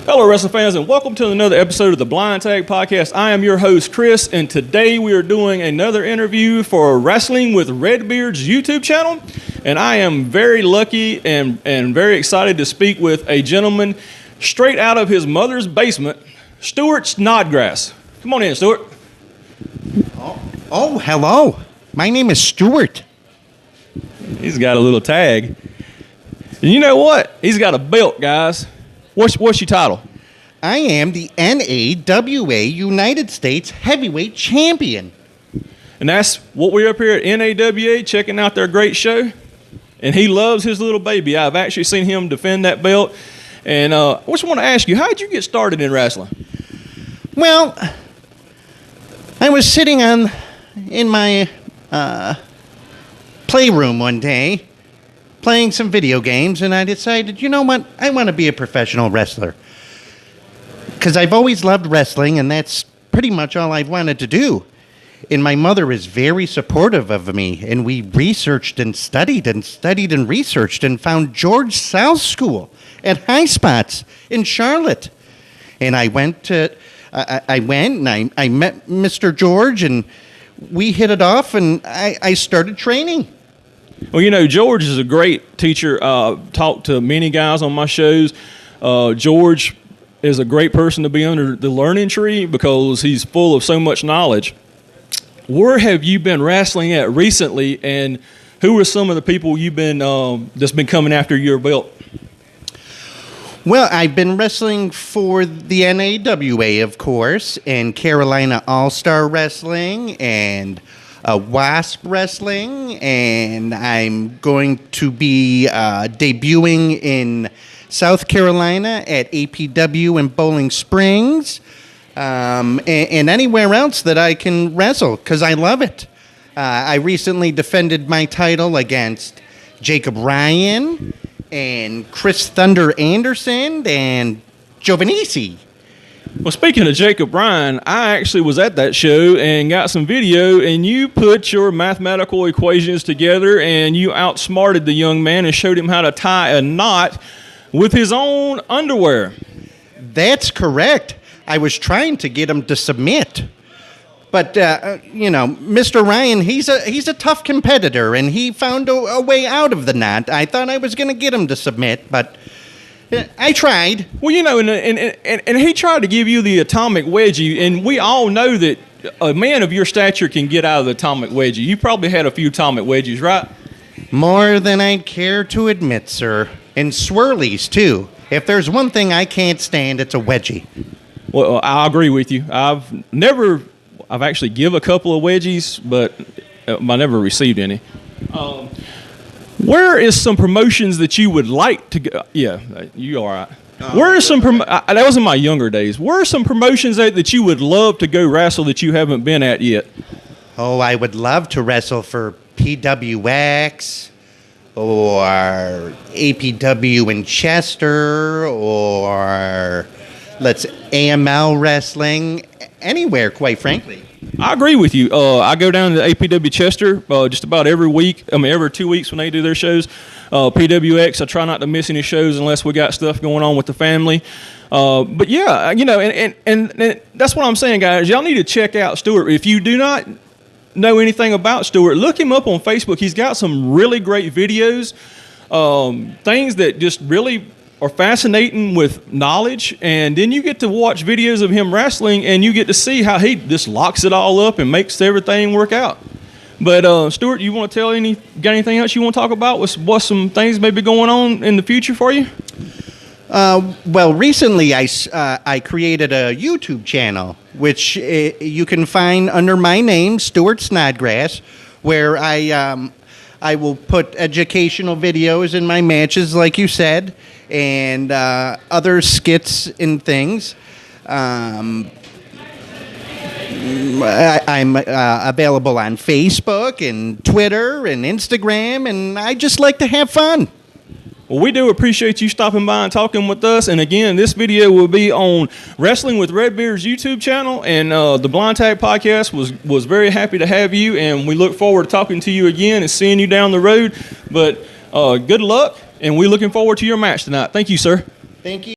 Hello, wrestling fans, and welcome to another episode of the Blind Tag Podcast. I am your host, Chris, and today we are doing another interview for Rasslin with Redbeard's YouTube channel. And I am very lucky and very excited to speak with a gentleman straight out of his mother's basement, Stuart Snodgrass. Come on in, Stuart. Oh, hello. My name is Stuart. He's got a little tag. And you know what? He's got a belt, guys. What's your title? I am the NAWA United States Heavyweight Champion. And that's what we're up here at NAWA checking out their great show. And he loves his little baby. I've actually seen him defend that belt. And I just want to ask you, how did you get started in wrestling? Well, I was sitting in my playroom one day playing some video games, and I decided, you know what, I want to be a professional wrestler. Because I've always loved wrestling, and that's pretty much all I've wanted to do. And my mother is very supportive of me, and we researched and studied and researched and found George South School at High Spots in Charlotte. And I went and I met Mr. George, and we hit it off, and I started training. Well, you know, George is a great teacher. Talked to many guys on my shows. George is a great person to be under the learning tree because he's full of so much knowledge. Where have you been wrestling at recently, and who are some of the people you've been that's been coming after your belt? Well, I've been wrestling for the NAWA, of course, and Carolina All-Star Wrestling, and Wasp Wrestling, and I'm going to be debuting in South Carolina at APW in Bowling Springs, and anywhere else that I can wrestle, because I love it. I recently defended my title against Jacob Ryan and Chris Thunder Anderson and Giovannici. Well, speaking of Jacob Ryan, I actually was at that show and got some video, and you put your mathematical equations together, and you outsmarted the young man and showed him how to tie a knot with his own underwear. That's correct. I was trying to get him to submit. But, you know, Mr. Ryan, he's a tough competitor, and he found a way out of the knot. I thought I was going to get him to submit, but I tried. Well, you know, and he tried to give you the atomic wedgie, and we all know that a man of your stature can get out of the atomic wedgie. You probably had a few atomic wedgies, right? More than I'd care to admit, sir. And swirlies, too. If there's one thing I can't stand, it's a wedgie. Well, I agree with you. I've actually give a couple of wedgies, but I never received any. Where is some promotions that you would like to go? Yeah, you all right. Where is some that was in my younger days. Where are some promotions that you would love to go wrestle that you haven't been at yet? Oh, I would love to wrestle for PWX or APW in Chester or AML wrestling, anywhere, quite frankly. I agree with you. I go down to APW Chester just about every week. I mean, every 2 weeks when they do their shows. PWX, I try not to miss any shows unless we got stuff going on with the family. But yeah, you know, and that's what I'm saying, guys. Y'all need to check out Stuart. If you do not know anything about Stuart, look him up on Facebook. He's got some really great videos, things that just really are fascinating with knowledge, and then you get to watch videos of him wrestling, and you get to see how he just locks it all up and makes everything work out. But Stuart, you want to got anything else you want to talk about? What some things may be going on in the future for you? Well, recently I created a YouTube channel, which you can find under my name, Stuart Snodgrass, where I will put educational videos in my matches, like you said, and other skits and things. I'm available on Facebook and Twitter and Instagram, and I just like to have fun. Well, we do appreciate you stopping by and talking with us. And again, this video will be on Rasslin with Redbeard's YouTube channel. And the Blind Tag Podcast was very happy to have you. And we look forward to talking to you again and seeing you down the road. But good luck, and we're looking forward to your match tonight. Thank you, sir. Thank you.